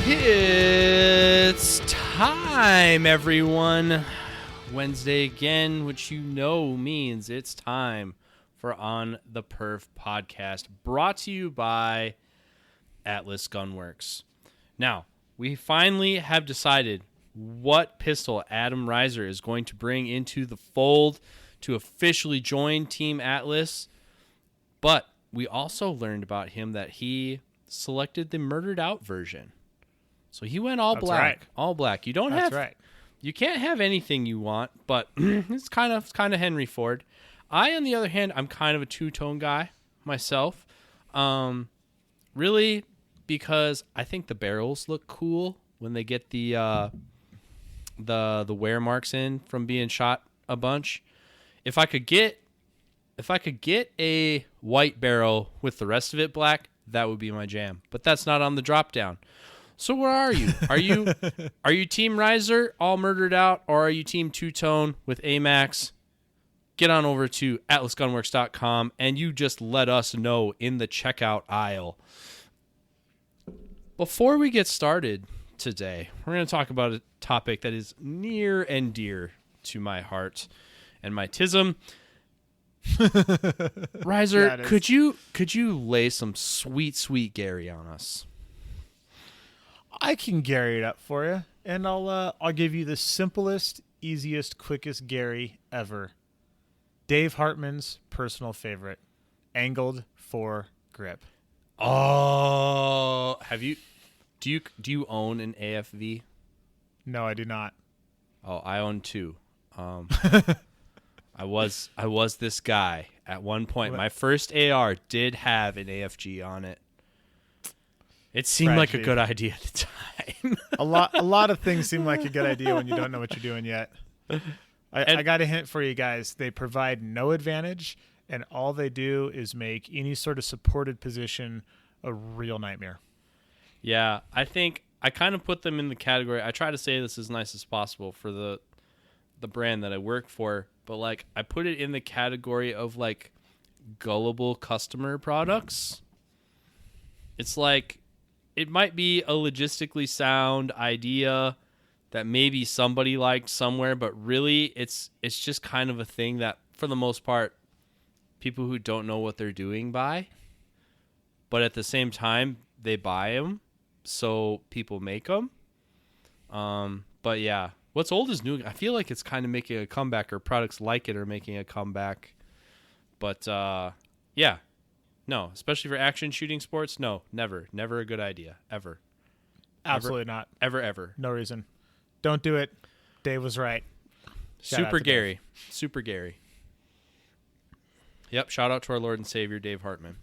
It's time, everyone. Wednesday again, which you know means it's time for On the Perf podcast, brought to you by Atlas Gunworks. Now, we finally have decided what pistol Adam Riser is going to bring into the fold to officially join Team Atlas, but we also learned about him that he selected the murdered out version. So he went all black. Right. All black. You don't That's have right. You can't have anything you want, but it's kind of Henry Ford. I, on the other hand, I'm kind of a two-tone guy myself. Really, because I think the barrels look cool when they get the wear marks in from being shot a bunch. If I could get a white barrel with the rest of it black, that would be my jam. But that's not on the drop down. So where are you? Are you Team Riser, all murdered out, or are you Team Two-Tone with AMAX? Get on over to atlasgunworks.com and you just let us know in the checkout aisle. Before we get started today, we're going to talk about a topic that is near and dear to my heart and my tism. Riser, could you lay some sweet Gary on us? I can Gary it up for you, and I'll give you the simplest, easiest, quickest Gary ever. Dave Hartman's personal favorite, angled for grip. Oh, do you own an AFV? No, I do not. Oh, I own two. I was this guy at one point. My first AR did have an AFG on it. It seemed like a good idea at the time. a lot of things seem like a good idea when you don't know what you're doing yet. I got a hint for you guys. They provide no advantage, and all they do is make any sort of supported position a real nightmare. Yeah, I think I kind of put them in the category. I try to say this as nice as possible for the brand that I work for, but like I put it in the category of like gullible customer products. It's like it might be a logistically sound idea that maybe somebody liked somewhere, but really it's just kind of a thing that for the most part people who don't know what they're doing buy. But at the same time, they buy them, so people make them. But yeah, what's old is new. I feel like it's kind of making a comeback, or products like it are making a comeback. But yeah. No, especially for action shooting sports. No, never a good idea. Ever. Absolutely not. Ever. No reason. Don't do it. Dave was right. Super Gary. Yep. Shout out to our Lord and Savior, Dave Hartman.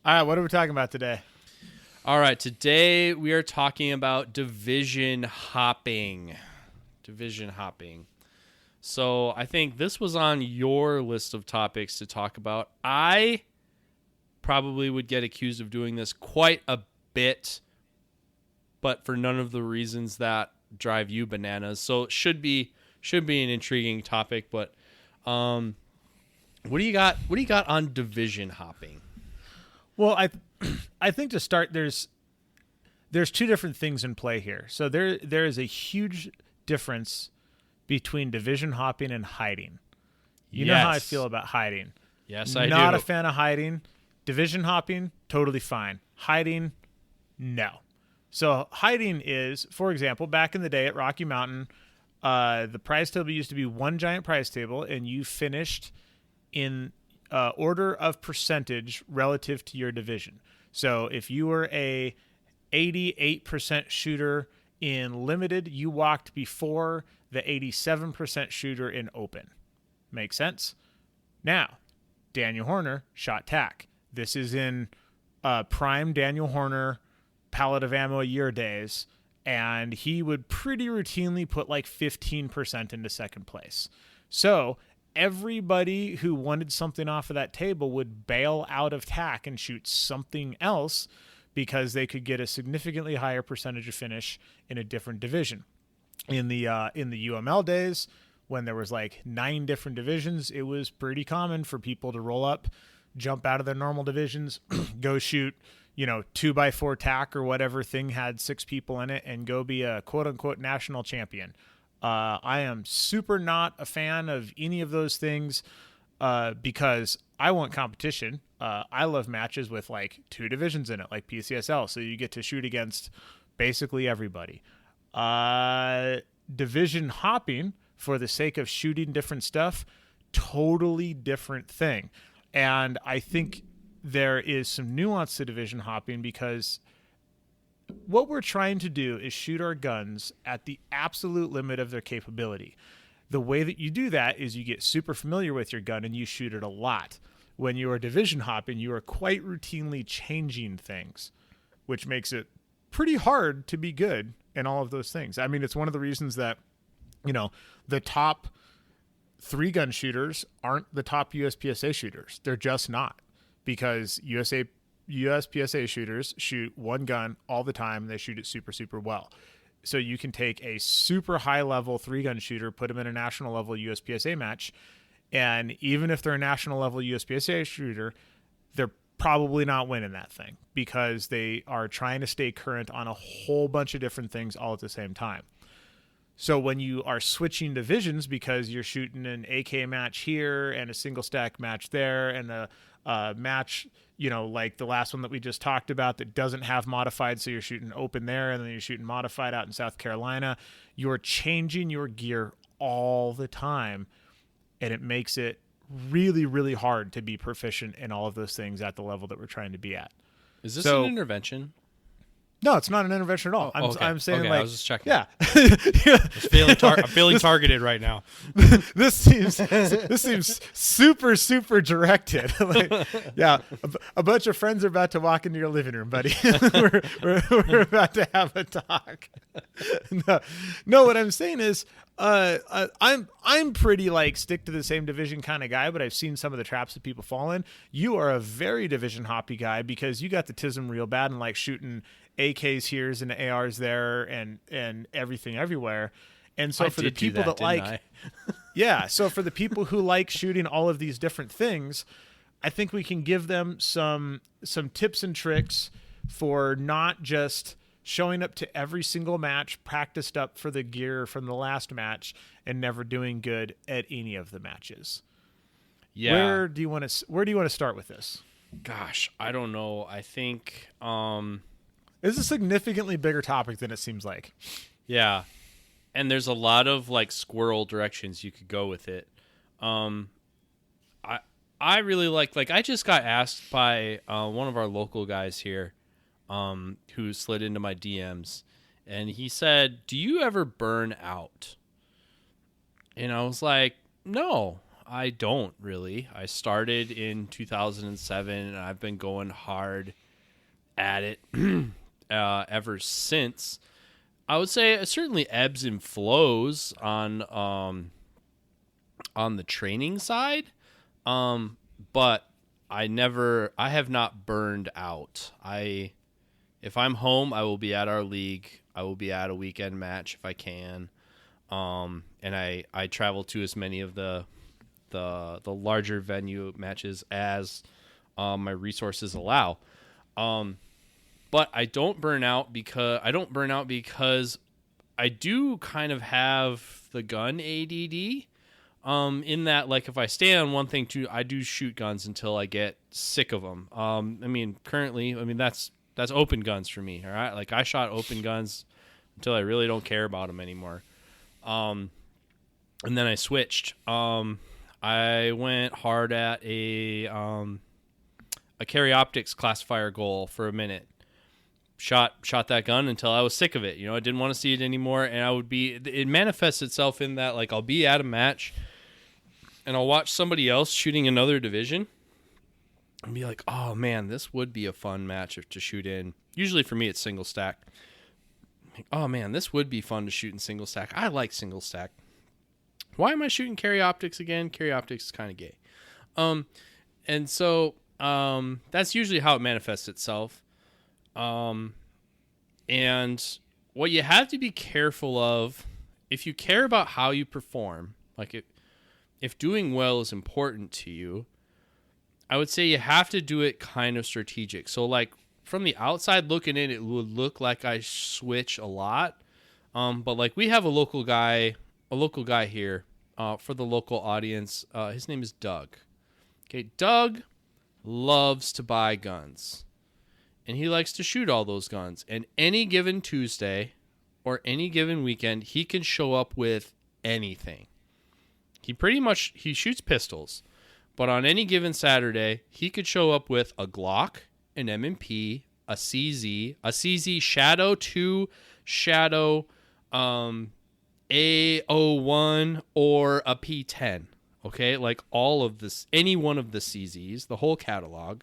All right. What are we talking about today? All right. Today we are talking about division hopping. So I think this was on your list of topics to talk about. I probably would get accused of doing this quite a bit, but for none of the reasons that drive you bananas. So it should be an intriguing topic. But what do you got? What do you got on division hopping? Well, I think to start, there's two different things in play here. So there is a huge difference between division hopping and hiding. You know how I feel about hiding. Yes, I do. Not a fan of hiding. Division hopping, totally fine. Hiding, no. So hiding is, for example, back in the day at Rocky Mountain, the prize table used to be one giant prize table, and you finished in order of percentage relative to your division. So if you were a 88% shooter in limited, you walked before the 87% shooter in open. Make sense? Now, Daniel Horner shot TAC. This is in prime Daniel Horner pallet of ammo a year days, and he would pretty routinely put like 15% into second place. So everybody who wanted something off of that table would bail out of TAC and shoot something else because they could get a significantly higher percentage of finish in a different division. In the UML days, when there was like 9 different divisions, it was pretty common for people to roll up jump out of their normal divisions, go shoot, 2x4 tack or whatever thing had 6 people in it, and go be a quote unquote national champion. I am super not a fan of any of those things because I want competition. I love matches with like 2 divisions in it, like PCSL, so you get to shoot against basically everybody. Division hopping for the sake of shooting different stuff, totally different thing. And I think there is some nuance to division hopping because what we're trying to do is shoot our guns at the absolute limit of their capability. The way that you do that is you get super familiar with your gun and you shoot it a lot. When you are division hopping, you are quite routinely changing things, which makes it pretty hard to be good in all of those things. I mean, it's one of the reasons that, the top 3-gun shooters aren't the top USPSA shooters. They're just not, because USPSA shooters shoot 1 gun all the time. And they shoot it super, super well. So you can take a super high-level 3-gun shooter, put them in a national-level USPSA match, and even if they're a national-level USPSA shooter, they're probably not winning that thing because they are trying to stay current on a whole bunch of different things all at the same time. So when you are switching divisions because you're shooting an AK match here and a single stack match there and a match, like the last one that we just talked about that doesn't have modified, so you're shooting open there and then you're shooting modified out in South Carolina, you're changing your gear all the time, and it makes it really, really hard to be proficient in all of those things at the level that we're trying to be at. Is this an intervention? No, it's not an intervention at all. I'm saying I was just checking. Yeah. I'm feeling targeted right now. This seems super, super directed. A bunch of friends are about to walk into your living room, buddy. we're about to have a talk. No, what I'm saying is, I'm pretty like stick to the same division kind of guy, but I've seen some of the traps that people fall in. You are a very division hoppy guy because you got the TISM real bad and like shooting AKs here's and ARs there and everything everywhere. And so for the people that like, yeah. So for the people who like shooting all of these different things, I think we can give them some tips and tricks for not just showing up to every single match, practiced up for the gear from the last match, and never doing good at any of the matches. Yeah. Where do you want to start with this? Gosh, I don't know. I think it's a significantly bigger topic than it seems like. Yeah. And there's a lot of like squirrel directions you could go with it. I really like I just got asked by one of our local guys here who slid into my DMs, and he said, "Do you ever burn out?" And I was like, "No, I don't really. I started in 2007 and I've been going hard at it ever since." I would say it certainly ebbs and flows on the training side, but I have not burned out. If I'm home, I will be at our league. I will be at a weekend match if I can, and I travel to as many of the larger venue matches as my resources allow. But I don't burn out because I do kind of have the gun ADD. In that, like, if I stay on one thing too, I do shoot guns until I get sick of them. Currently, that's open guns for me. All right, like I shot open guns until I really don't care about them anymore. And then I switched. I went hard at a carry optics classifier goal for a minute. Shot that gun until I was sick of it. I didn't want to see it anymore, and it manifests itself in that, like, I'll be at a match and I'll watch somebody else shooting another division and be like, oh man, this would be a fun match to shoot in. Usually for me, it's single stack. Like, oh man, this would be fun to shoot in single stack. I like single stack. Why am I shooting carry optics again? Carry optics is kind of gay. And so that's usually how it manifests itself. And what you have to be careful of, if you care about how you perform, like if doing well is important to you, I would say you have to do it kind of strategic. So like from the outside looking in, it would look like I switch a lot. But like we have a local guy here for the local audience. His name is Doug. Okay, Doug loves to buy guns. And he likes to shoot all those guns. And any given Tuesday or any given weekend, he can show up with anything. He shoots pistols. But on any given Saturday, he could show up with a Glock, an M&P, a CZ Shadow 2, Shadow A01, or a P10. Okay, like all of this, any one of the CZs, the whole catalog.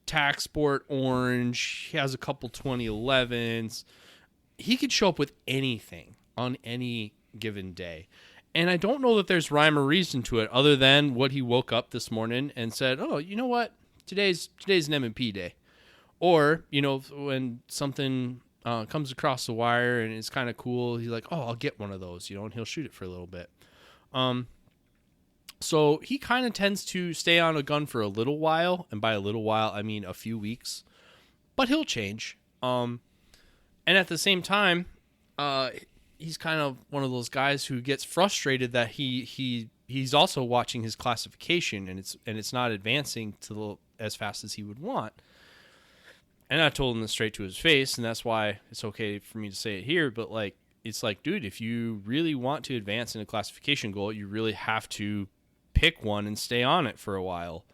Tac Sport Orange, he has a couple 2011s. He could show up with anything on any given day. And I don't know that there's rhyme or reason to it other than what he woke up this morning and said, oh, you know what? Today's an M&P day. Or, you know, when something comes across the wire and it's kind of cool, he's like, oh, I'll get one of those, you know, and he'll shoot it for a little bit. So he kind of tends to stay on a gun for a little while. And by a little while, I mean a few weeks. But he'll change. And at the same time, he's kind of one of those guys who gets frustrated that he's also watching his classification and it's not advancing as fast as he would want. And I told him this straight to his face, and that's why it's okay for me to say it here. But like, it's like, dude, if you really want to advance in a classification goal, you really have to pick one and stay on it for a while.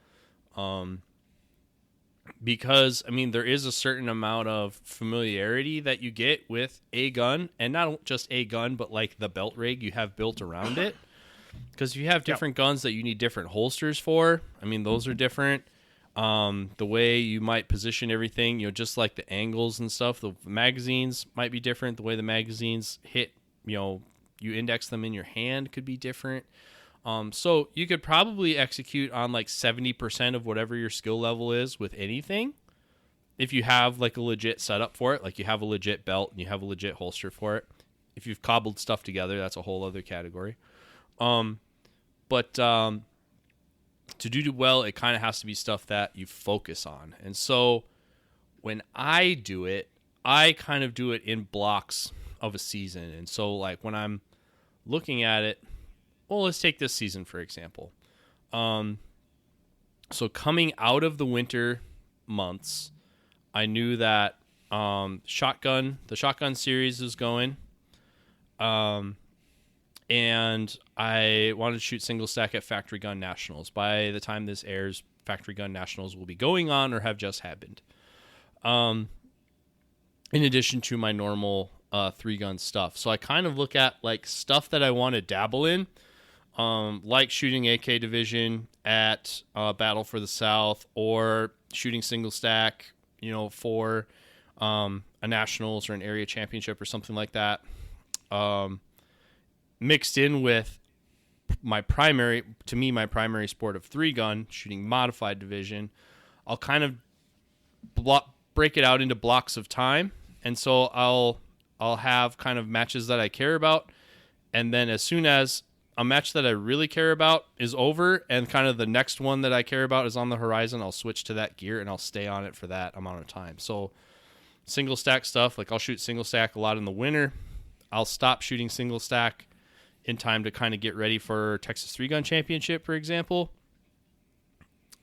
Because, I mean, there is a certain amount of familiarity that you get with a gun, and not just a gun, but like the belt rig you have built around it. Because if you have different guns that you need different holsters for, I mean, those are different. The way you might position everything, you know, just like the angles and stuff, the magazines might be different. The way the magazines hit, you know, you index them in your hand could be different. So you could probably execute on like 70% of whatever your skill level is with anything. If you have like a legit setup for it, like you have a legit belt and you have a legit holster for it. If you've cobbled stuff together, that's a whole other category. But to do well, it kind of has to be stuff that you focus on. And so when I do it, I kind of do it in blocks of a season. And so like when I'm looking at it, well, let's take this season, for example. So coming out of the winter months, I knew that the shotgun series is going. And I wanted to shoot single stack at Factory Gun Nationals. By the time this airs, Factory Gun Nationals will be going on or have just happened. In addition to my normal 3-gun stuff. So I kind of look at like stuff that I want to dabble in. Like shooting AK Division at Battle for the South, or shooting single stack, you know, for a Nationals or an area championship or something like that. Mixed in with my primary sport of 3-gun, shooting modified division. I'll kind of break it out into blocks of time. And so I'll have kind of matches that I care about. And then as soon as a match that I really care about is over and kind of the next one that I care about is on the horizon, I'll switch to that gear and I'll stay on it for that amount of time. So single stack stuff, like I'll shoot single stack a lot in the winter. I'll stop shooting single stack in time to kind of get ready for Texas 3-Gun Championship, for example.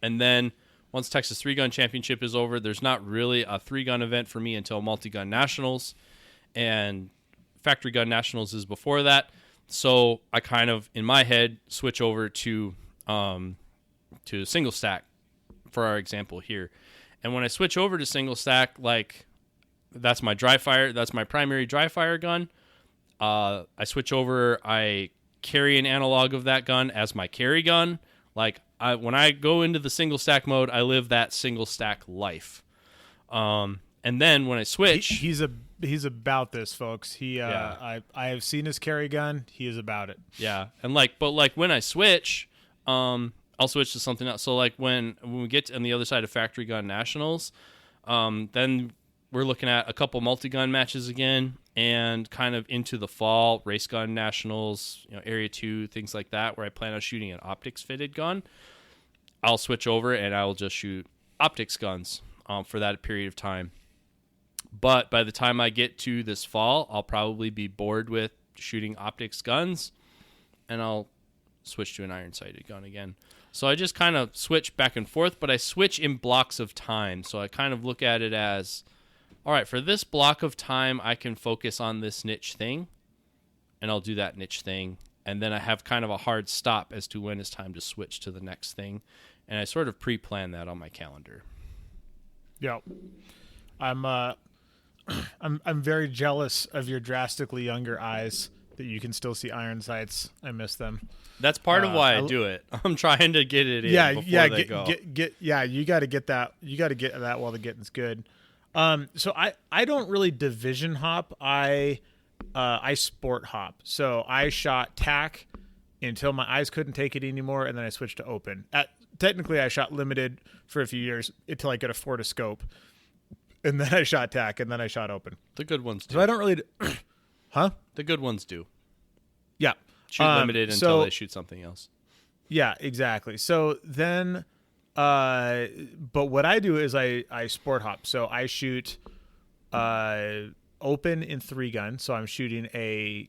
And then once Texas 3-Gun Championship is over, there's not really a 3-gun event for me until Multi-Gun Nationals. And Factory Gun Nationals is before that. So I kind of, in my head, switch over to single stack for our example here. And when I switch over to single stack, like that's my dry fire, that's my primary dry fire gun. I switch over, I carry an analog of that gun as my carry gun. Like when I go into the single stack mode, I live that single stack life. And then when I switch, he's about this, folks. I have seen his carry gun. He is about it. Yeah, and but when I switch, I'll switch to something else. So like when we get on the other side of Factory Gun Nationals, then we're looking at a couple multi-gun matches again, and kind of into the fall, Race Gun Nationals, Area 2, things like that, where I plan on shooting an optics fitted gun. I'll switch over and I'll just shoot optics guns for that period of time. But by the time I get to this fall, I'll probably be bored with shooting optics guns, and I'll switch to an iron sighted gun again. So I just kind of switch back and forth, but I switch in blocks of time. So I kind of look at it as, all right, for this block of time, I can focus on this niche thing, and I'll do that niche thing. And then I have kind of a hard stop as to when it's time to switch to the next thing. And I sort of pre-plan that on my calendar. Yeah. I'm very jealous of your drastically younger eyes that you can still see iron sights. I miss them. That's part of why I do it. I'm trying to get it in before they go. You got to get that. You got to get that while the getting's good. So I don't really division hop. I sport hop. So I shot tack until my eyes couldn't take it anymore, and then I switched to open. Technically, I shot limited for a few years until I could afford a scope, and then I shot tack, and then I shot open. The good ones do. So I don't really, huh? The good ones do. Yeah. Shoot limited until they shoot something else. Yeah, exactly. So then, but what I do is I sport hop. So I shoot open in 3-gun. So I'm shooting I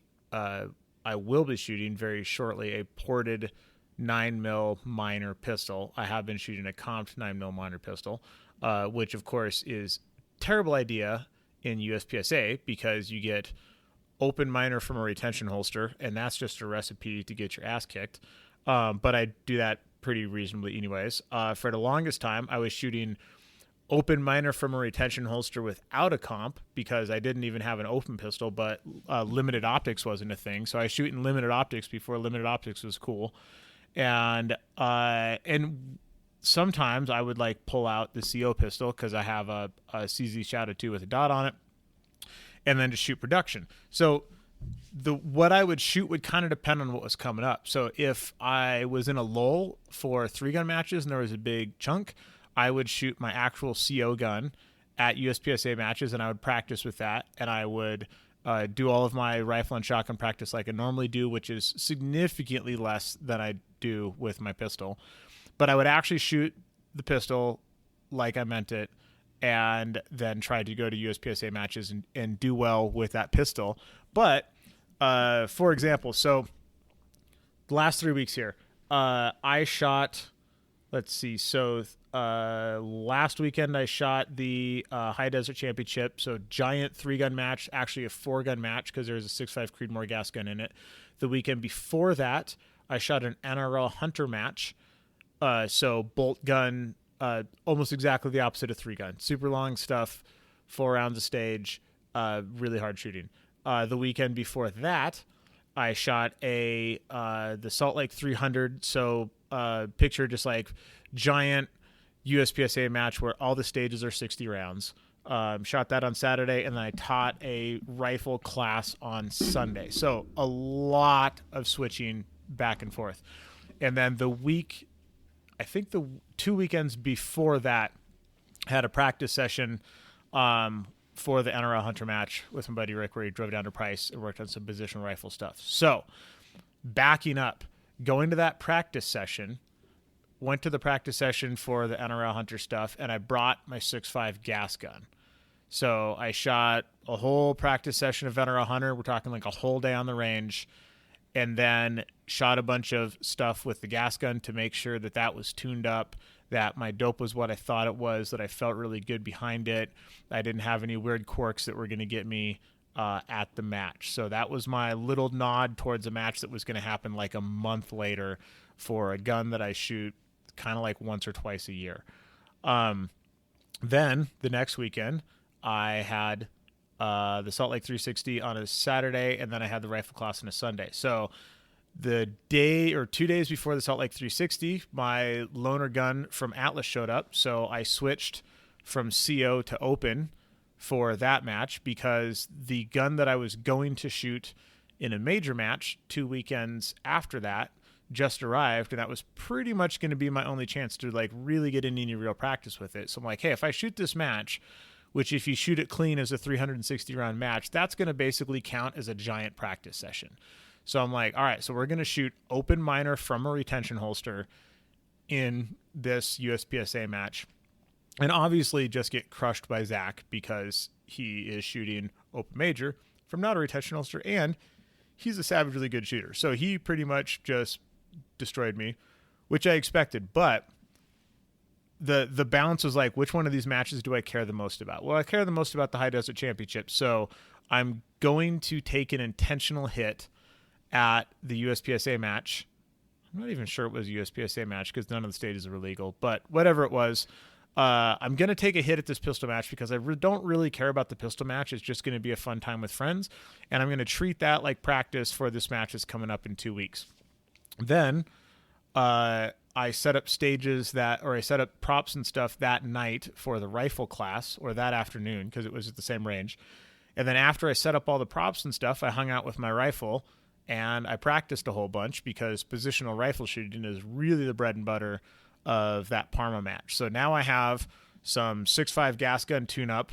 will be shooting very shortly a ported 9mm minor pistol. I have been shooting a comped 9mm minor pistol, which of course is a terrible idea in USPSA because you get open minor from a retention holster, and that's just a recipe to get your ass kicked. But I do that pretty reasonably anyways. For the longest time, I was shooting open minor from a retention holster without a comp because I didn't even have an open pistol, but limited optics wasn't a thing. So I was shooting limited optics before limited optics was cool. And sometimes I would like pull out the CO pistol because I have a CZ Shadow 2 with a dot on it, and then just shoot production. So what I would shoot would kind of depend on what was coming up. So if I was in a lull for 3-gun matches and there was a big chunk, I would shoot my actual CO gun at USPSA matches, and I would practice with that, and I would do all of my rifle and shotgun practice like I normally do, which is significantly less than I do with my pistol. But I would actually shoot the pistol like I meant it, and then try to go to USPSA matches and do well with that pistol. But, for example, so the last 3 weeks here, I shot, let's see, so last weekend I shot the High Desert Championship, so giant 3-gun match, actually a 4-gun match because there's a 6.5 Creedmoor gas gun in it. The weekend before that, I shot an NRL Hunter match, so bolt gun, almost exactly the opposite of 3-gun. Super long stuff, 4 rounds a stage, really hard shooting. The weekend before that, I shot the Salt Lake 300, so picture just like giant USPSA match where all the stages are 60 rounds. Shot that on Saturday, and then I taught a rifle class on Sunday. So a lot of switching back and forth. And then I think the 2 weekends before that, had a practice session for the NRL Hunter match with my buddy Rick, where he drove down to Price and worked on some positional rifle stuff. So backing up, going to that practice session, went to the practice session for the NRL Hunter stuff, and I brought my 6.5 gas gun. So I shot a whole practice session of NRL Hunter. We're talking like a whole day on the range, and then shot a bunch of stuff with the gas gun to make sure that that was tuned up, that my dope was what I thought it was, that I felt really good behind it. I didn't have any weird quirks that were going to get me at the match. So that was my little nod towards a match that was going to happen like a month later for a gun that I shoot kind of like once or twice a year. Then the next weekend, I had the Salt Lake 360 on a Saturday, and then I had the rifle class on a Sunday. So the day or 2 days before the Salt Lake 360, my loaner gun from Atlas showed up. So I switched from CO to open for that match because the gun that I was going to shoot in a major match 2 weekends after that just arrived, and that was pretty much going to be my only chance to like really get into any real practice with it. So I'm like, hey, if I shoot this match, which if you shoot it clean as a 360 round match, that's going to basically count as a giant practice session. So I'm like, all right, so we're going to shoot open minor from a retention holster in this USPSA match, and obviously just get crushed by Zach because he is shooting open major from not a retention holster, and he's a savagely good shooter. So he pretty much just destroyed me, which I expected. But the balance was like, which one of these matches do I care the most about? Well, I care the most about the High Desert Championship. So I'm going to take an intentional hit at the USPSA match. I'm not even sure it was a USPSA match because none of the stages are illegal, but whatever it was, I'm going to take a hit at this pistol match because I don't really care about the pistol match. It's just going to be a fun time with friends, and I'm going to treat that like practice for this match that's coming up in 2 weeks. Then I set up I set up props and stuff that night for the rifle class, or that afternoon because it was at the same range. And then after I set up all the props and stuff, I hung out with my rifle and I practiced a whole bunch because positional rifle shooting is really the bread and butter of that Parma match. So now I have some 6.5 gas gun tune-up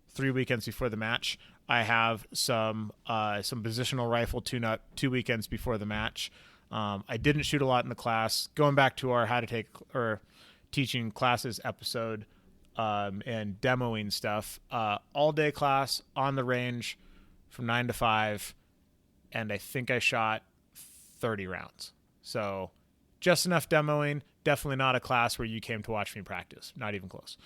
3 weekends before the match. I have some positional rifle tune-up 2 weekends before the match. I didn't shoot a lot in the class. Going back to our how to take or teaching classes episode and demoing stuff, all-day class on the range from 9 to 5, and I think I shot 30 rounds. So just enough demoing. Definitely not a class where you came to watch me practice. Not even close.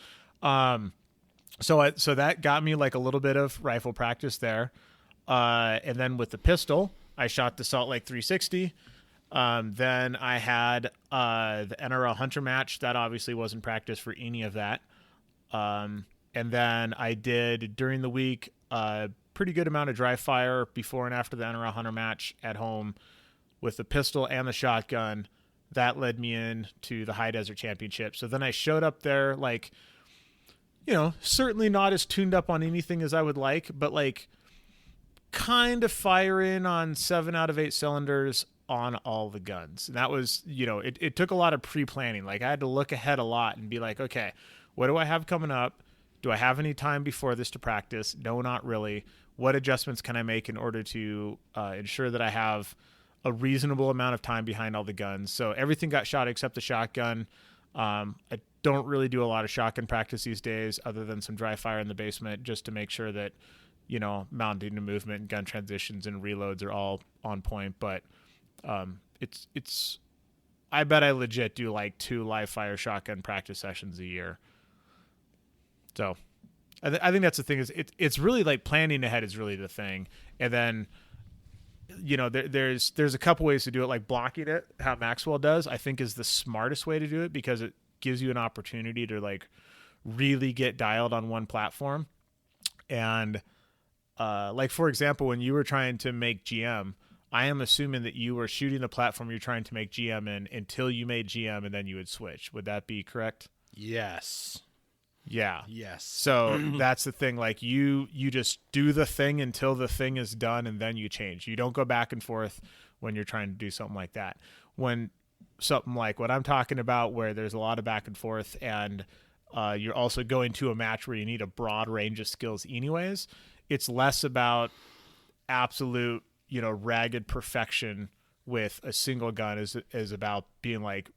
So that got me like a little bit of rifle practice there. And then with the pistol, I shot the Salt Lake 360. Then I had the NRL Hunter match. That obviously wasn't practice for any of that. And then I did during the week pretty good amount of dry fire before and after the NRL Hunter match at home with the pistol and the shotgun. That led me in to the High Desert Championship. So then I showed up there, like, certainly not as tuned up on anything as I would like, but like kind of firing on 7 out of 8 cylinders on all the guns. And that was, it took a lot of pre-planning. Like I had to look ahead a lot and be like, okay, what do I have coming up? Do I have any time before this to practice? No, not really. What adjustments can I make in order to ensure that I have a reasonable amount of time behind all the guns? So everything got shot except the shotgun. I don't really do a lot of shotgun practice these days other than some dry fire in the basement just to make sure that, mounting and movement and gun transitions and reloads are all on point. But it's I bet I legit do like 2 live fire shotgun practice sessions a year. So I think that's the thing, is it's really like planning ahead is really the thing. And then, there's a couple ways to do it, like blocking it, how Maxwell does, I think is the smartest way to do it because it gives you an opportunity to like really get dialed on one platform. And like, for example, when you were trying to make GM, I am assuming that you were shooting the platform you're trying to make GM in until you made GM and then you would switch. Would that be correct? Yes. Yeah. Yes. So that's the thing. Like you just do the thing until the thing is done and then you change. You don't go back and forth when you're trying to do something like that. When something like what I'm talking about, where there's a lot of back and forth and you're also going to a match where you need a broad range of skills anyways, it's less about absolute, ragged perfection with a single gun is about being like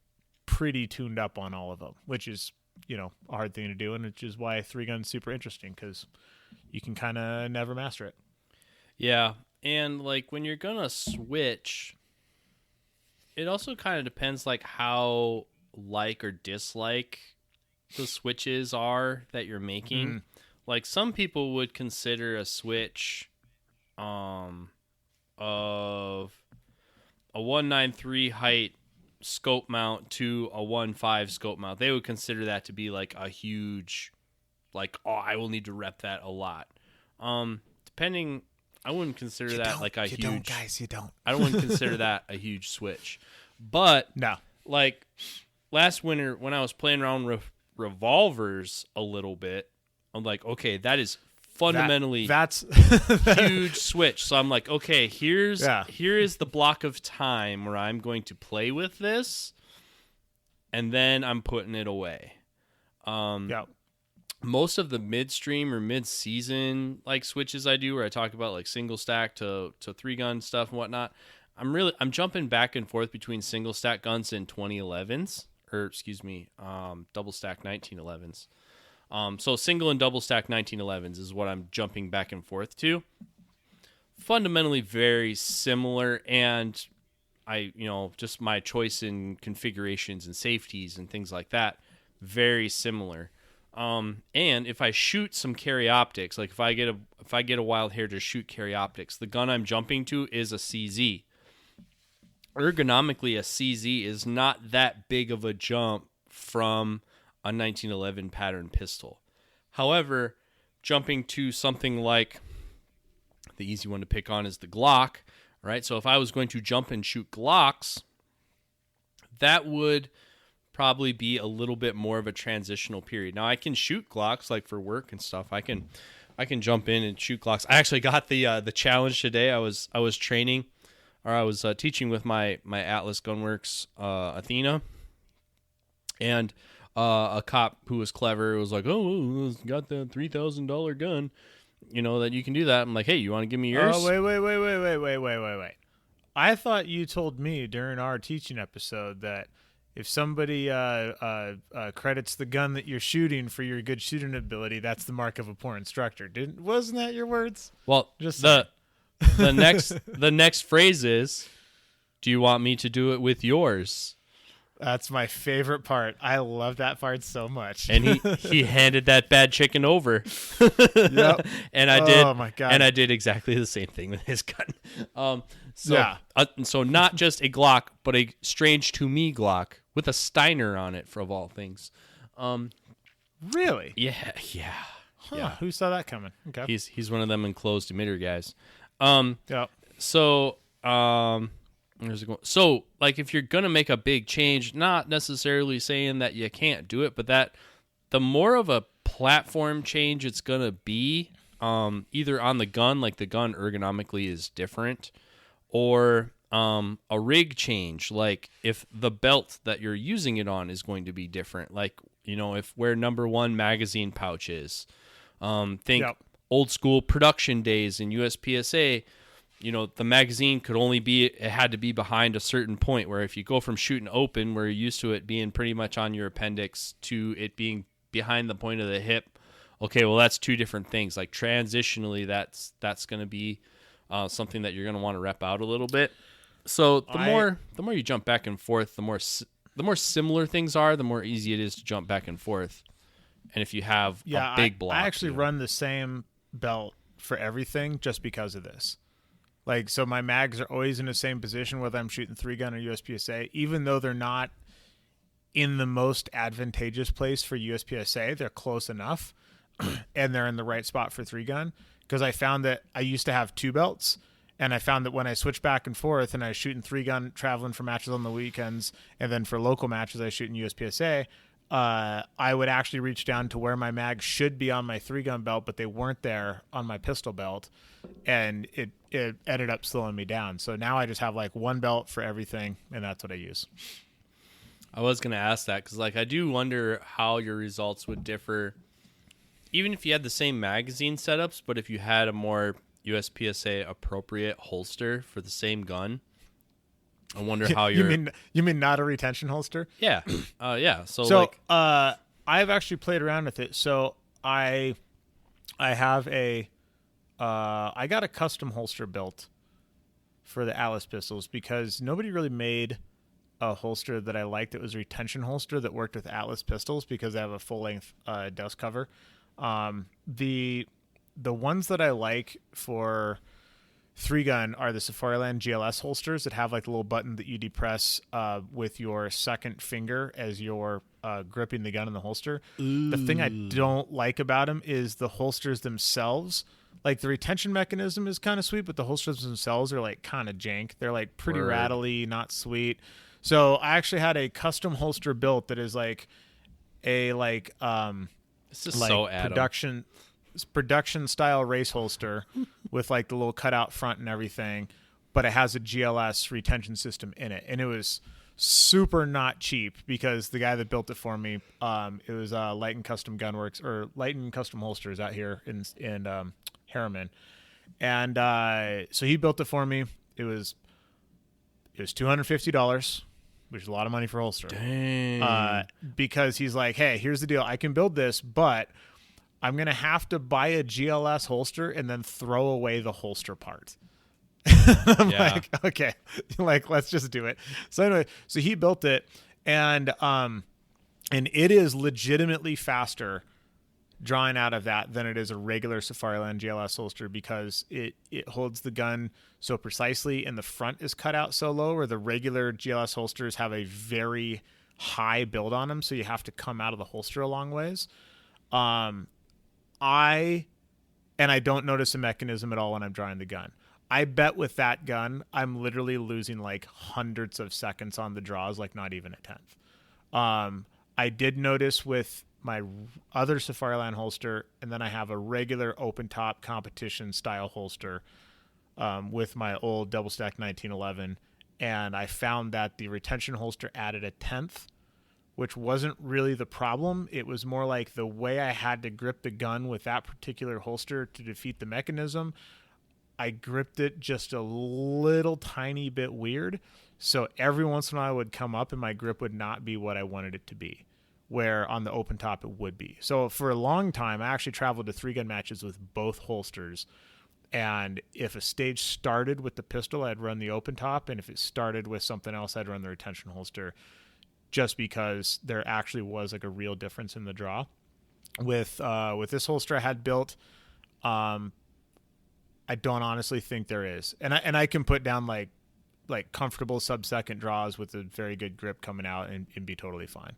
pretty tuned up on all of them, which is, a hard thing to do, and which is why 3-gun's super interesting because you can kind of never master it. Yeah, and like when you're gonna switch, it also kind of depends like how like or dislike the switches are that you're making. Mm. Like some people would consider a switch of a 193 height scope mount to a 1.5 scope mount. They would consider that to be like a huge, like, I will need to rep that a lot. Depending, I wouldn't consider that like a huge. You don't, guys. You don't. I wouldn't consider that a huge switch. But no, like last winter when I was playing around with revolvers a little bit, I'm like, okay, that is fundamentally that's huge switch. So I'm like, okay, here is the block of time where I'm going to play with this, and then I'm putting it away. Most of the midstream or mid-season like switches I do, where I talk about like single stack to 3-gun stuff and whatnot, I'm jumping back and forth between single stack guns and 2011s double stack 1911s. So single and double stack 1911s is what I'm jumping back and forth to. Fundamentally very similar, and just my choice in configurations and safeties and things like that, very similar. And if I shoot some carry optics, like if I get a wild hair to shoot carry optics, the gun I'm jumping to is a CZ. Ergonomically, a CZ is not that big of a jump from a 1911 pattern pistol. However, jumping to something like the easy one to pick on is the Glock, right? So if I was going to jump and shoot Glocks, that would probably be a little bit more of a transitional period. Now I can shoot Glocks like for work and stuff. I can jump in and shoot Glocks. I actually got the challenge today. I was training, or I was teaching with my Atlas Gunworks Athena, and a cop who was clever was like, "Oh, got the $3,000 gun, that you can do that." I'm like, "Hey, you want to give me yours?" Oh, wait. I thought you told me during our teaching episode that if somebody credits the gun that you're shooting for your good shooting ability, that's the mark of a poor instructor. Wasn't that your words? Well, just the next phrase is, "Do you want me to do it with yours?" That's my favorite part. I love that part so much. And he handed that bad chicken over. Yep. And I did. Oh my God. And I did exactly the same thing with his gun. So not just a Glock, but a strange to me Glock with a Steiner on it, of all things. Really? Yeah. Huh, Yeah. Who saw that coming? Okay. He's one of them enclosed emitter guys. Yep. So So, like, if you're going to make a big change, not necessarily saying that you can't do it, but that the more of a platform change it's going to be, either on the gun, like the gun ergonomically is different, or a rig change, like if the belt that you're using it on is going to be different, like, if where number one magazine pouch is. Think old school production days in USPSA. The magazine it had to be behind a certain point, where if you go from shooting open, where you're used to it being pretty much on your appendix, to it being behind the point of the hip, okay, well, that's two different things. Like transitionally, that's going to be something that you're going to want to rep out a little bit. So the more you jump back and forth, the more similar things are, the more easy it is to jump back and forth. And if you have a big block, I actually run the same belt for everything just because of this. Like, so my mags are always in the same position, whether I'm shooting 3-gun or USPSA, even though they're not in the most advantageous place for USPSA, they're close enough, and they're in the right spot for 3-gun. Because I found that I used to have 2 belts, and I found that when I switched back and forth and I was shooting 3-gun, traveling for matches on the weekends, and then for local matches I shoot in USPSA, I would actually reach down to where my mags should be on my 3-gun belt, but they weren't there on my pistol belt, and it ended up slowing me down. So now I just have like one belt for everything, and that's what I use. I was going to ask that because, like, I do wonder how your results would differ, even if you had the same magazine setups, but if you had a more USPSA appropriate holster for the same gun. I wonder how you mean not a retention holster? Yeah. Yeah. So I've actually played around with it. So I have I got a custom holster built for the Atlas pistols because nobody really made a holster that I liked that was a retention holster that worked with Atlas pistols because they have a full length dust cover. The ones that I like for 3-gun are the Safariland GLS holsters that have like the little button that you depress with your second finger as you're gripping the gun in the holster. Ooh. The thing I don't like about them is the holsters themselves. Like, the retention mechanism is kind of sweet, but the holsters themselves are like kind of jank. They're like pretty rattly, not sweet. So I actually had a custom holster built that is like a this is like so production style race holster with like the little cutout front and everything, but it has a GLS retention system in it, and it was super not cheap because the guy that built it for me, it was Light and Custom Gunworks or Light and Custom Holsters out here in Harriman, and so he built it for me. It was $250 which is a lot of money for a holster. Dang. Because he's like, hey, here's the deal. I can build this, but I'm going to have to buy a GLS holster and then throw away the holster part. I'm like, okay, like, let's just do it. So anyway, so he built it, and it is legitimately faster drawing out of that than it is a regular Safariland GLS holster, because it holds the gun so precisely, and the front is cut out so low, where the regular GLS holsters have a very high build on them, so you have to come out of the holster a long ways. I don't notice a mechanism at all when I'm drawing the gun. I bet with that gun, I'm literally losing like hundreds of seconds on the draws, like not even a tenth. I did notice with my other Safariland holster, and then I have a regular open top competition style holster with my old double stack 1911, and I found that the retention holster added a tenth, which wasn't really the problem. It was more like the way I had to grip the gun with that particular holster to defeat the mechanism. I gripped it just a little tiny bit weird. So every once in a while I would come up and my grip would not be what I wanted it to be, where on the open top it would be. So for a long time, I actually traveled to 3-gun matches with both holsters. And if a stage started with the pistol, I'd run the open top. And if it started with something else, I'd run the retention holster, just because there actually was like a real difference in the draw. With this holster I had built, I don't honestly think there is. And I can put down like comfortable sub-second draws with a very good grip coming out and be totally fine.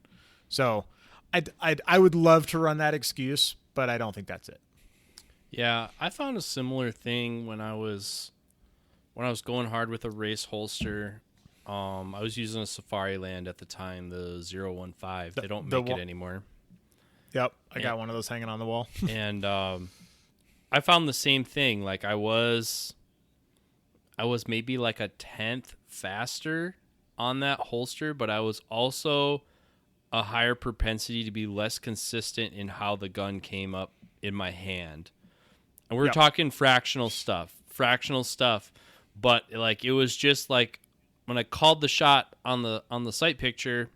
So I would love to run that excuse, but I don't think that's it. Yeah, I found a similar thing when I was going hard with a race holster. I was using a Safariland at the time, the 015. They don't make it anymore. Yep, I got one of those hanging on the wall. And I found the same thing. Like I was maybe like a tenth faster on that holster, but I was also a higher propensity to be less consistent in how the gun came up in my hand. And we're talking fractional stuff, but like it was just like when I called the shot on the sight picture,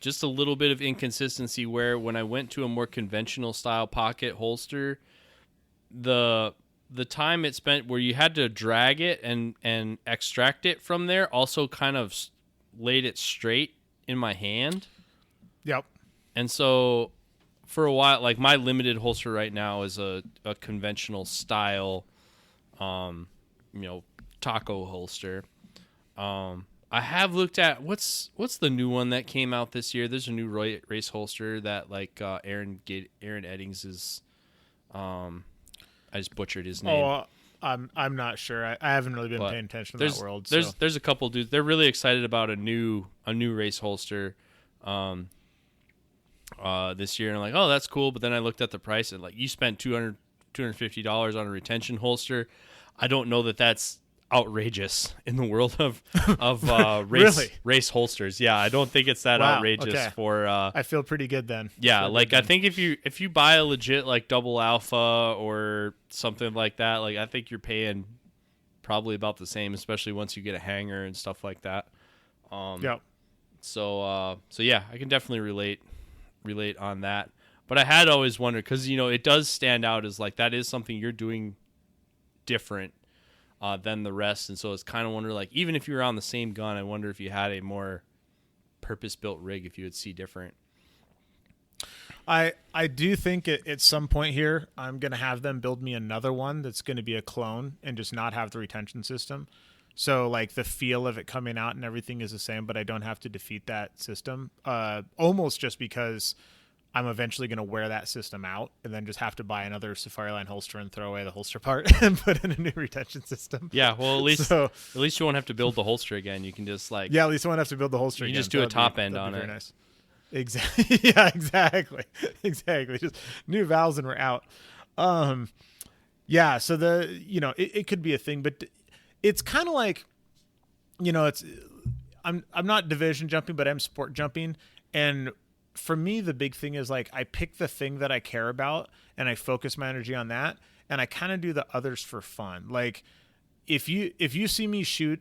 just a little bit of inconsistency where when I went to a more conventional style pocket holster, the time it spent where you had to drag it and extract it from there also kind of laid it straight in my hand. Yep. And so for a while, like my limited holster right now is a conventional style, taco holster. I have looked at what's the new one that came out this year. There's a new race holster that like Aaron Eddings is. I just butchered his name. Oh, I'm not sure. I haven't really been paying attention to that world. There's a couple dudes. They're really excited about a new race holster this year, and I'm like, oh, that's cool. But then I looked at the price and like you spent $250 on a retention holster. I don't know that that's outrageous in the world of race holsters. Yeah, I don't think it's that outrageous for I feel pretty good then. Yeah, like I think if you buy a legit like double alpha or something like that, like I think you're paying probably about the same, especially once you get a hanger and stuff like that. So yeah, I can definitely relate on that. But I had always wondered, because it does stand out as like that is something you're doing different than the rest, and so it's kind of wonder, like, even if you were on the same gun, I wonder if you had a more purpose-built rig, if you would see different. I do think at some point here I'm going to have them build me another one that's going to be a clone and just not have the retention system. So like the feel of it coming out and everything is the same, but I don't have to defeat that system. Almost just because I'm eventually going to wear that system out and then just have to buy another Safariland holster and throw away the holster part and put in a new retention system. Yeah, well, at least you won't have to build the holster again. You can just like at least I won't have to buld the holster again. You just do a top end on it. Very nice. Exactly. Yeah, exactly. Just new valves and we're out. Yeah. So it could be a thing, but it's kind of like, it's I'm not division jumping, but I'm sport jumping, and for me, the big thing is like I pick the thing that I care about and I focus my energy on that, and I kind of do the others for fun. Like if you see me shoot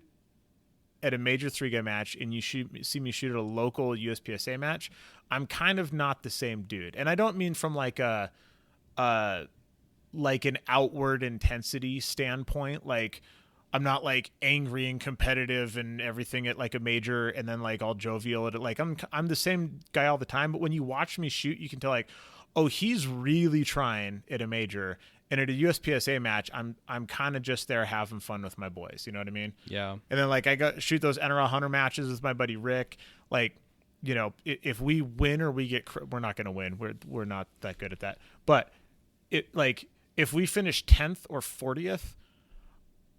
at a major 3-gun match and you see me shoot at a local USPSA match, I'm kind of not the same dude. And I don't mean from like an outward intensity standpoint. Like, I'm not like angry and competitive and everything at like a major and then like all jovial at it. Like I'm the same guy all the time. But when you watch me shoot, you can tell like, oh, he's really trying at a major. And at a USPSA match, I'm kind of just there having fun with my boys. You know what I mean? Yeah. And then like I shoot those NRL Hunter matches with my buddy Rick. Like, you know, if we win or we get, we're not going to win. We're not that good at that. But if we finish 10th or 40th,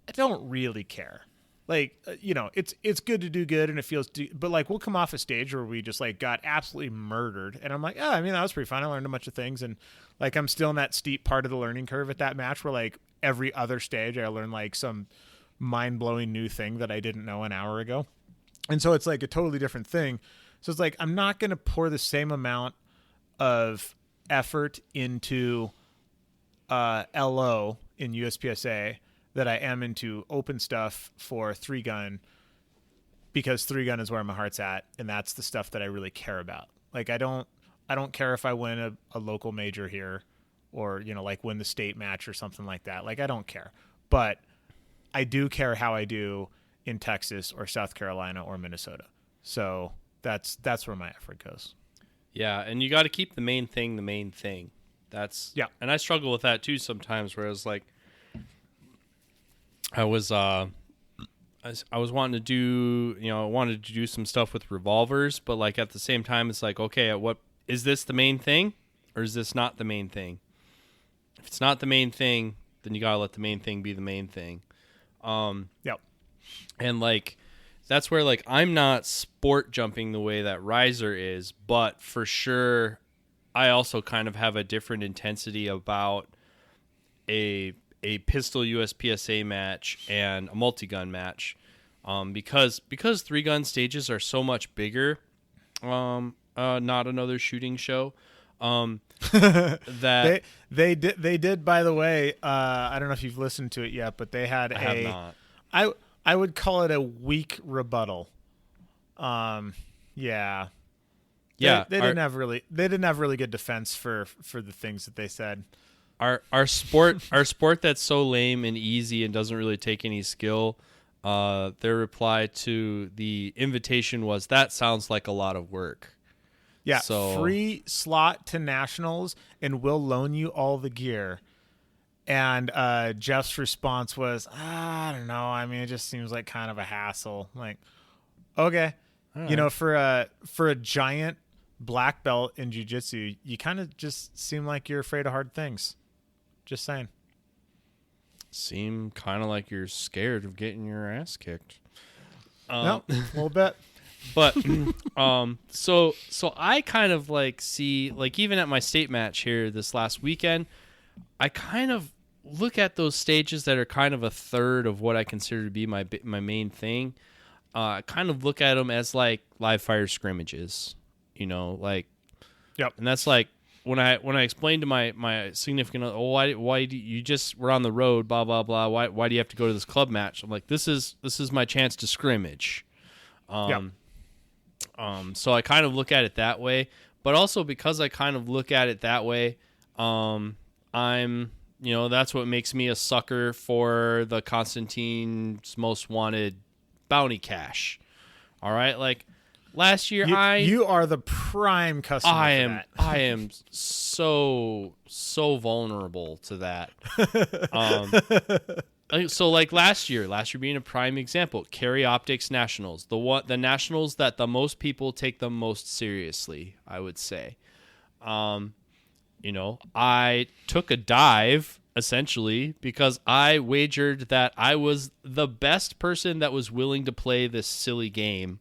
I don't really care. Like, you know, it's good to do good and it feels, but like we'll come off a stage where we just like got absolutely murdered. And I'm like, I mean, that was pretty fun. I learned a bunch of things. And like, I'm still in that steep part of the learning curve at that match where like every other stage I learned like some mind blowing new thing that I didn't know an hour ago. And so it's like a totally different thing. So it's like, I'm not going to pour the same amount of effort into LO in USPSA that I am into open stuff for 3-gun, because 3-gun is where my heart's at, and that's the stuff that I really care about. Like I don't care if I win a local major here, or you know, like win the state match or something like that. Like I don't care, but I do care how I do in Texas or South Carolina or Minnesota. So that's where my effort goes. Yeah, and you got to keep the main thing the main thing. That's yeah, and I struggle with that too sometimes. Where it's like, I was wanting to do, you know, I wanted to do some stuff with revolvers, but like at the same time, it's like, okay, what is this the main thing, or is this not the main thing? If it's not the main thing, then you gotta let the main thing be the main thing. Yep. And like, that's where like I'm not sport jumping the way that Riser is, but for sure, I also kind of have a different intensity about a pistol USPSA match and a multi-gun match, because 3-gun stages are so much bigger. Not another shooting show. That they did. By the way, I don't know if you've listened to it yet, but they had I have not. I would call it a weak rebuttal. Yeah. They didn't have really good defense for the things that they said. Our sport that's so lame and easy and doesn't really take any skill. Their reply to the invitation was, "That sounds like a lot of work." Yeah, so, free slot to nationals, and we'll loan you all the gear. And Jeff's response was, I don't know. I mean, it just seems like kind of a hassle. Like, okay, right. You know, for a giant black belt in jiu-jitsu, you kind of just seem like you're afraid of hard things. Just saying. Seem kind of like you're scared of getting your ass kicked. No, a little bit. But so I kind of like see, like, even at my state match here this last weekend, I kind of look at those stages that are kind of a third of what I consider to be my main thing. I kind of look at them as like live fire scrimmages, you know, like, yep. And that's like, when I explained to my significant other, why do you just, we're on the road, blah blah blah, why do you have to go to this club match? I'm like, this is my chance to scrimmage. So I kind of look at it that way, but also because I kind of look at it that way, I'm, you know, that's what makes me a sucker for the Constantine's Most Wanted bounty cash. All right, like. Last year, you are the prime customer. I am so vulnerable to that. So like last year being a prime example, Carry Optics Nationals, the nationals that the most people take the most seriously, I would say. You know, I took a dive essentially because I wagered that I was the best person that was willing to play this silly game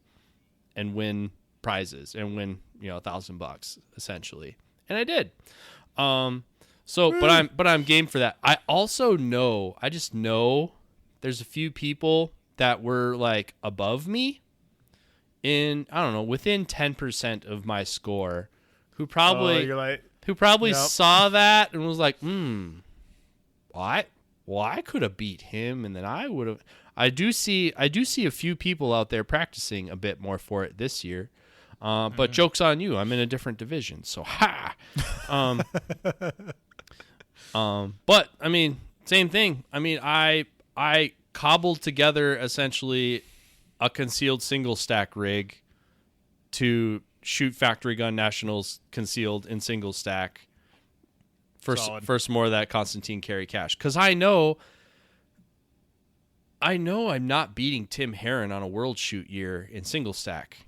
and win prizes and win, you know, $1,000 essentially. And I did. But I'm game for that. I just know there's a few people that were like above me in, I don't know, within 10% of my score who probably yep. saw that and was like, well, I could have beat him, and then I would have. I do see a few people out there practicing a bit more for it this year. But joke's on you. I'm in a different division, so ha. But I mean, same thing. I mean, I cobbled together essentially a concealed single stack rig to shoot factory gun nationals concealed in single stack. First more of that Constantine carry cash, because I know I'm not beating Tim Herron on a world shoot year in single stack.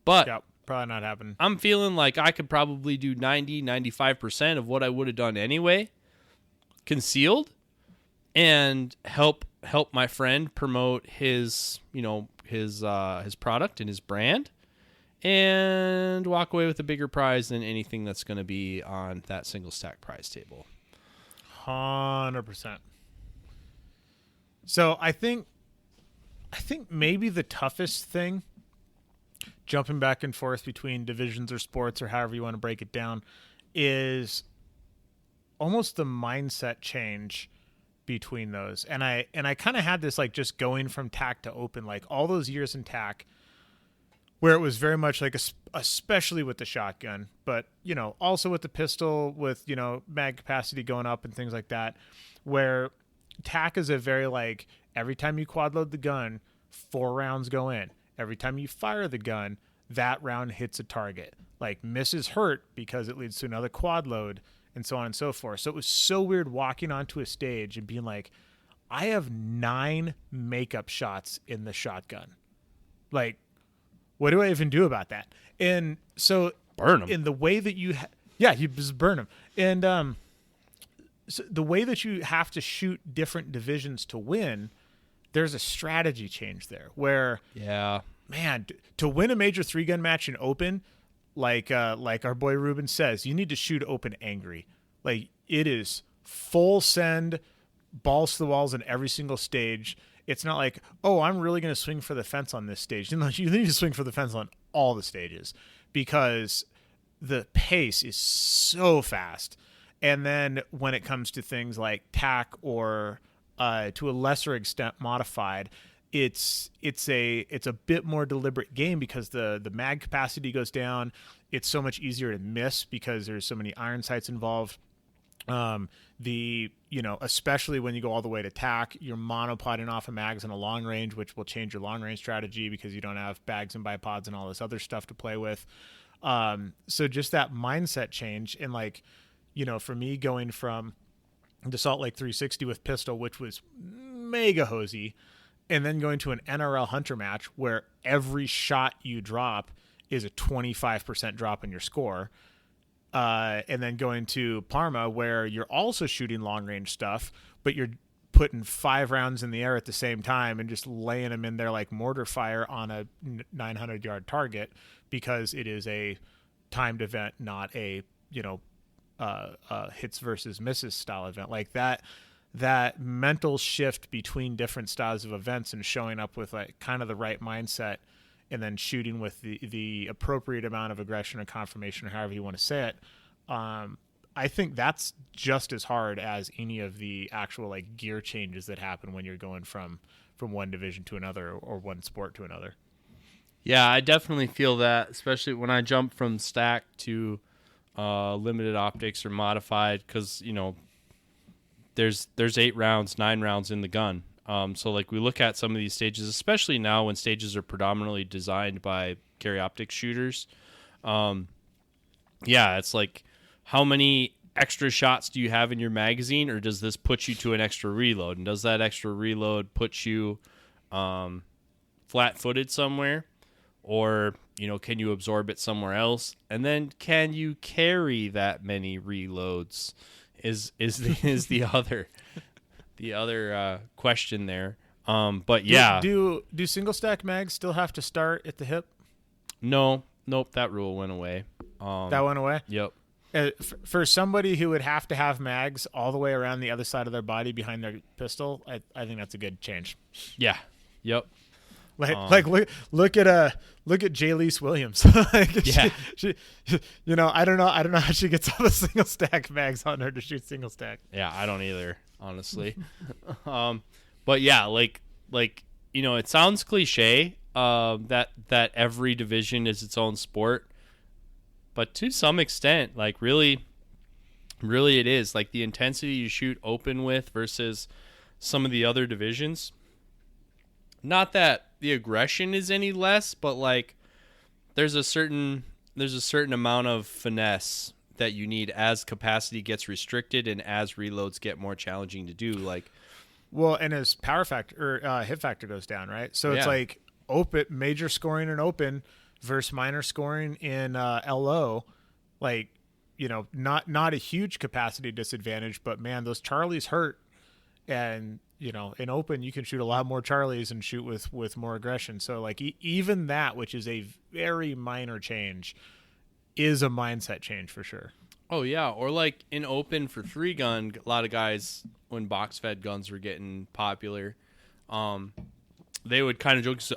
But yeah, probably not happening. I'm feeling like I could probably do 95% of what I would have done anyway, concealed, and help my friend promote his product and his brand, and walk away with a bigger prize than anything that's going to be on that single stack prize table. 100%. So I think maybe the toughest thing, jumping back and forth between divisions or sports or however you want to break it down, is almost the mindset change between those. And I kind of had this, like, just going from TAC to open, like all those years in TAC where it was very much like, especially with the shotgun, but, you know, also with the pistol, with, you know, mag capacity going up and things like that, where TAC is a very, like, every time you quad load the gun, 4 rounds go in. Every time you fire the gun, that round hits a target. Like, misses hurt because it leads to another quad load, and so on and so forth. So it was so weird walking onto a stage and being like, I have 9 makeup shots in the shotgun. Like, what do I even do about that? And so burn them. In the way that you you just burn them. And so the way that you have to shoot different divisions to win, there's a strategy change there where, man, to win a major 3-gun match in open, like our boy Ruben says, you need to shoot open angry. Like, it is full send, balls to the walls in every single stage. It's not like, oh, I'm really going to swing for the fence on this stage. You need to swing for the fence on all the stages, because the pace is so fast. And then when it comes to things like TAC or to a lesser extent modified, it's a bit more deliberate game, because the mag capacity goes down. It's so much easier to miss because there's so many iron sights involved. Especially when you go all the way to TAC, you're monopoding off of mags in a long range, which will change your long range strategy because you don't have bags and bipods and all this other stuff to play with. So just that mindset change. And, like, you know, for me, going from the Salt Lake 360 with pistol, which was mega hosey, and then going to an NRL Hunter match where every shot you drop is a 25% drop in your score. And then going to Parma where you're also shooting long range stuff, but you're putting 5 rounds in the air at the same time and just laying them in there like mortar fire on a 900-yard target, because it is a timed event, not a, hits versus misses style event. Like that mental shift between different styles of events and showing up with, like, kind of the right mindset, and then shooting with the appropriate amount of aggression or confirmation, or however you want to say it. I think that's just as hard as any of the actual, like, gear changes that happen when you're going from one division to another, or one sport to another. Yeah, I definitely feel that, especially when I jump from stack to limited optics or modified, because, you know, there's 8 rounds, 9 rounds in the gun. So, like, we look at some of these stages, especially now when stages are predominantly designed by carry optic shooters. It's like, how many extra shots do you have in your magazine, or does this put you to an extra reload? And does that extra reload put you flat-footed somewhere? Or, you know, can you absorb it somewhere else? And then can you carry that many reloads is the other question there. But yeah. Do single stack mags still have to start at the hip? Nope, that rule went away. That went away? Yep. For somebody who would have to have mags all the way around the other side of their body behind their pistol, I think that's a good change. Yeah. Yep. Look at J-Lease Williams. She, I don't know how she gets all the single stack mags on her to shoot single stack. Yeah, I don't either, honestly. But But yeah, like it sounds cliche that every division is its own sport, but to some extent, like really it is. Like the intensity you shoot open with versus some of the other divisions. Not that the aggression is any less, but like there's a certain amount of finesse that you need as capacity gets restricted and as reloads get more challenging to do. Like, well, and as power factor or hit factor goes down, right? So it's like open major scoring in open versus minor scoring in LO. Like, not a huge capacity disadvantage, but man, those Charlies hurt. And in open you can shoot a lot more Charlies and shoot with more aggression. So like even that, which is a very minor change, is a mindset change for sure. Oh yeah, or like in open for 3-gun, a lot of guys when box fed guns were getting popular, they would kind of joke and say,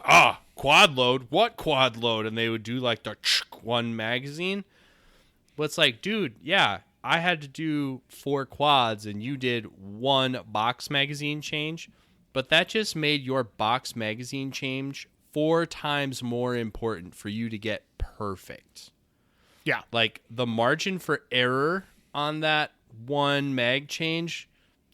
quad load, what quad load? And they would do like the one magazine. But it's like, dude, yeah, I had to do 4 quads and you did 1 box magazine change, but that just made your box magazine change 4 times more important for you to get perfect. Yeah. Like the margin for error on that 1 mag change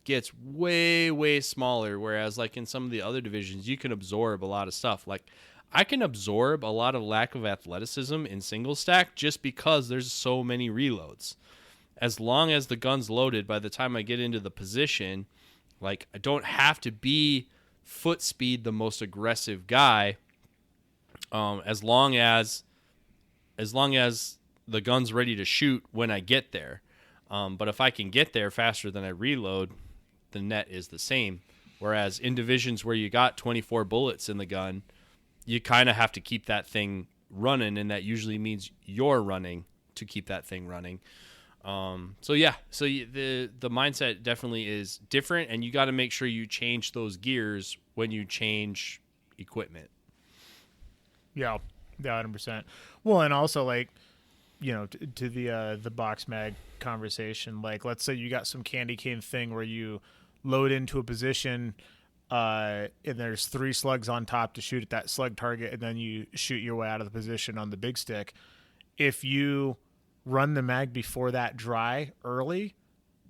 gets way, way smaller. Whereas like in some of the other divisions, you can absorb a lot of stuff. Like I can absorb a lot of lack of athleticism in single stack just because there's so many reloads. As long as the gun's loaded, by the time I get into the position, like I don't have to be foot speed the most aggressive guy. As long as the gun's ready to shoot when I get there. But if I can get there faster than I reload, the net is the same. Whereas in divisions where you got 24 bullets in the gun, you kind of have to keep that thing running, and that usually means you're running to keep that thing running. So the mindset definitely is different, and you got to make sure you change those gears when you change equipment. Yeah, 100%. Well, and also like, to the box mag conversation, like let's say you got some candy cane thing where you load into a position, and there's 3 slugs on top to shoot at that slug target, and then you shoot your way out of the position on the big stick. If you run the mag before that dry early,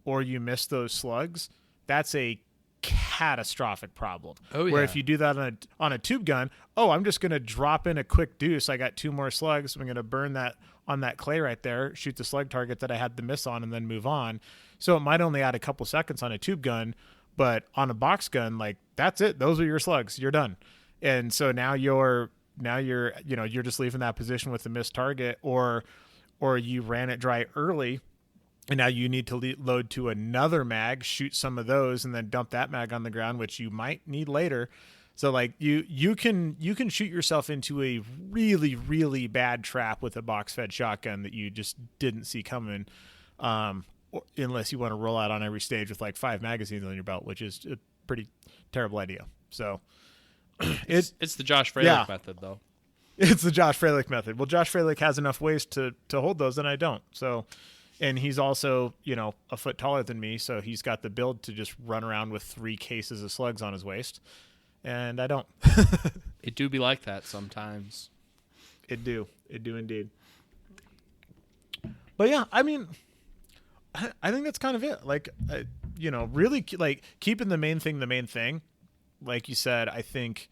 or you miss those slugs, that's a catastrophic problem. Oh yeah. Where if you do that on a tube gun, I'm just going to drop in a quick deuce. I got 2 more slugs. I'm going to burn that on that clay right there, shoot the slug target that I had the miss on, and then move on. So it might only add a couple seconds on a tube gun, but on a box gun, like that's it. Those are your slugs. You're done. And so now you're just leaving that position with a missed target, or you ran it dry early, and now you need to load to another mag, shoot some of those, and then dump that mag on the ground, which you might need later. So like you can shoot yourself into a really, really bad trap with a box fed shotgun that you just didn't see coming, unless you want to roll out on every stage with like 5 magazines on your belt, which is a pretty terrible idea. So it's the Josh Freilich method, though. It's the Josh Freilich method. Well, Josh Freilich has enough waist to hold those, and I don't. So, and he's also, a foot taller than me, so he's got the build to just run around with 3 cases of slugs on his waist, and I don't. It do be like that sometimes. It do indeed. But yeah, I mean, I think that's kind of it. Like, really, like keeping the main thing. Like you said, I think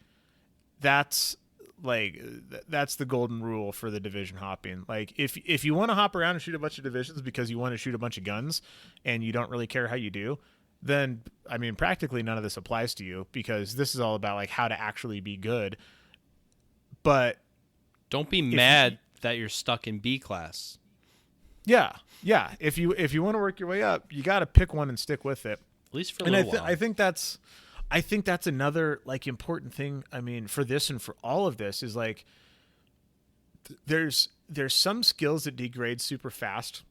that's the golden rule for the division hopping. Like if you want to hop around and shoot a bunch of divisions because you want to shoot a bunch of guns and you don't really care how you do, then I mean practically none of this applies to you, because this is all about like how to actually be good. But don't be mad that you're stuck in B class. Yeah. If you want to work your way up, you got to pick one and stick with it. At least for a little while. I think that's another like important thing. I mean, for this and for all of this is like, there's some skills that degrade super fast,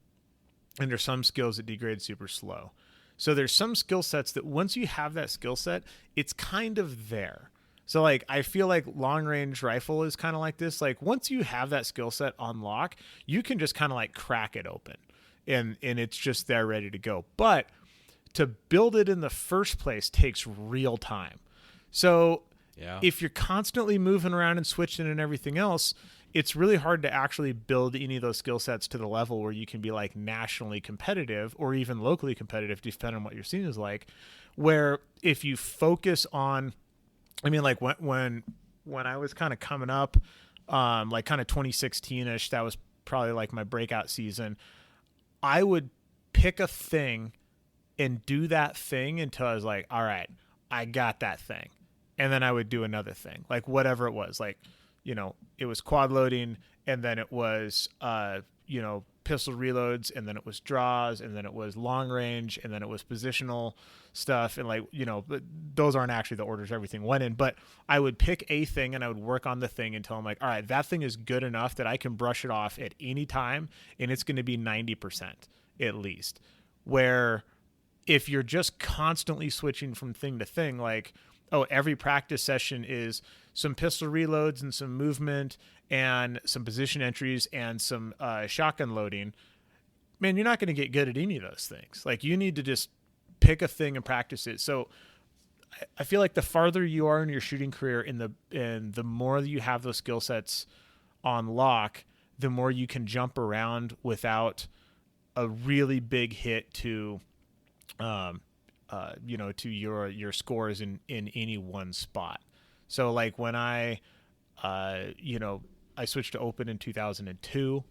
and there's some skills that degrade super slow. So there's some skill sets that once you have that skill set, it's kind of there. So like, I feel like long range rifle is kind of like this. Like once you have that skill set on lock, you can just kind of like crack it open, and it's just there ready to go. But to build it in the first place takes real time. So Yeah. if you're constantly moving around and switching and everything else, it's really hard to actually build any of those skill sets to the level where you can be like nationally competitive or even locally competitive, depending on what your scene is like. Where if you focus on, I mean, like when I was kind of coming up, like kind of 2016ish, that was probably like my breakout season. I would pick a thing and do that thing until I was like, all right, I got that thing. And then I would do another thing, like whatever it was. Like, you know, it was quad loading, and then it was, you know, pistol reloads, and then it was draws, and then it was long range, and then it was positional stuff. And like, you know, those aren't actually the orders everything went in, but I would pick a thing and I would work on the thing until I'm like, all right, that thing is good enough that I can brush it off at any time, and it's going to be 90% at least. Where if you're just constantly switching from thing to thing, like, oh, every practice session is some pistol reloads and some movement and some position entries and some shotgun loading, man, you're not going to get good at any of those things. Like, you need to just pick a thing and practice it. So I feel like the farther you are in your shooting career and the more you have those skill sets on lock, the more you can jump around without a really big hit to you know, to your scores in any one spot. So like when I you know, I switched to open in 2002,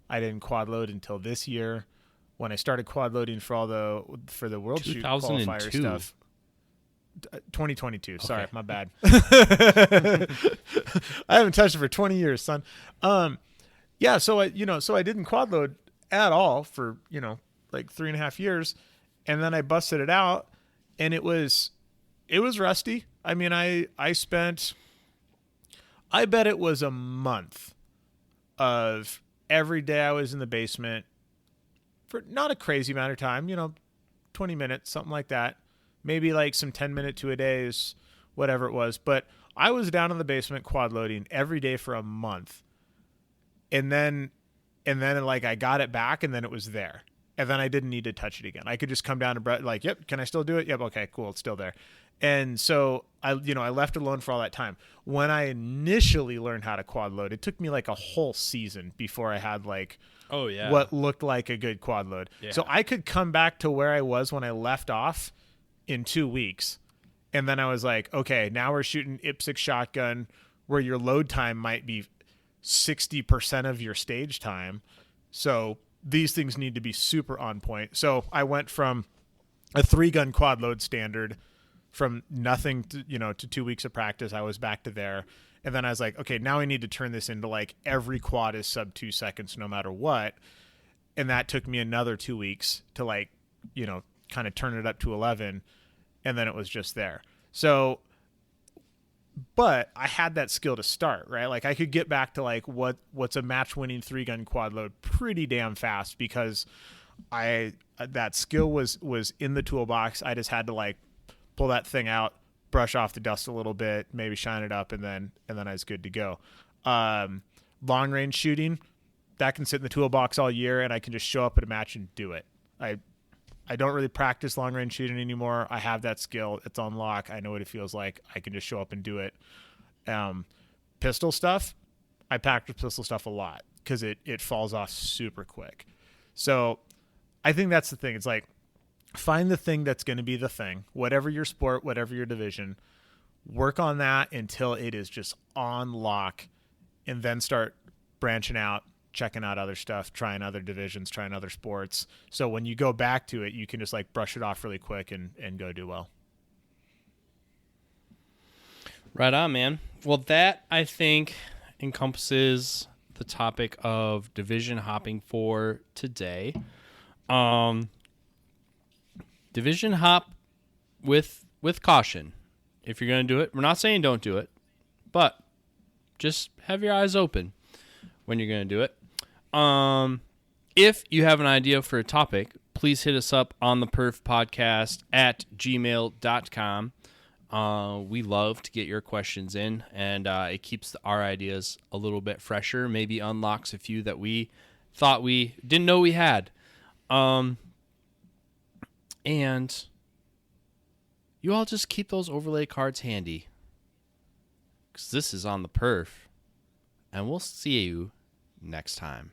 I didn't quad load until this year. When I started quad loading for the World Shoot qualifier stuff, 2022. Okay. Sorry, my bad. I haven't touched it for 20 years, son. Yeah, so I didn't quad load at all for, you know, like 3.5 years. And then I busted it out, and it was rusty. I mean, I bet it was a month of every day I was in the basement for not a crazy amount of time, you know, 20 minutes, something like that. Maybe like some 10-minute to a days, whatever it was. But I was down in the basement quad loading every day for a month. And then like I got it back, and then it was there. And then I didn't need to touch it again. I could just come down and like, yep, can I still do it? Yep, okay, cool, it's still there. And so I left it alone for all that time. When I initially learned how to quad load, it took me like a whole season before I had like what looked like a good quad load. Yeah. So I could come back to where I was when I left off in 2 weeks. And then I was like, okay, now we're shooting IPSC shotgun where your load time might be 60% of your stage time. So these things need to be super on point. So I went from a 3-gun quad load standard from nothing to, you know, to 2 weeks of practice. I was back to there. And then I was like, okay, now I need to turn this into like every quad is sub 2 seconds no matter what. And that took me another 2 weeks to like, you know, kind of turn it up to 11. And then it was just there. So, but I had that skill to start, right? Like I could get back to like what's a match-winning 3-gun quad load pretty damn fast because that skill was in the toolbox. I just had to like pull that thing out, brush off the dust a little bit, maybe shine it up, and then I was good to go. Long range shooting, that can sit in the toolbox all year, and I can just show up at a match and do it. I don't really practice long range shooting anymore. I have that skill. It's on lock. I know what it feels like. I can just show up and do it. Pistol stuff, I practice pistol stuff a lot because it falls off super quick. So I think that's the thing. It's like find the thing that's going to be the thing, whatever your sport, whatever your division, work on that until it is just on lock, and then start branching out, checking out other stuff, trying other divisions, trying other sports. So when you go back to it, you can just like brush it off really quick and go do well. Right on, man. Well, that I think encompasses the topic of division hopping for today. Division hop with caution. If you're going to do it, we're not saying don't do it, but just have your eyes open when you're going to do it. If you have an idea for a topic, please hit us up on the perfpodcast at gmail.com. We love to get your questions in, and it keeps our ideas a little bit fresher, maybe unlocks a few that we thought we didn't know we had. And you all just keep those overlay cards handy. Because this is on the perf. And we'll see you next time.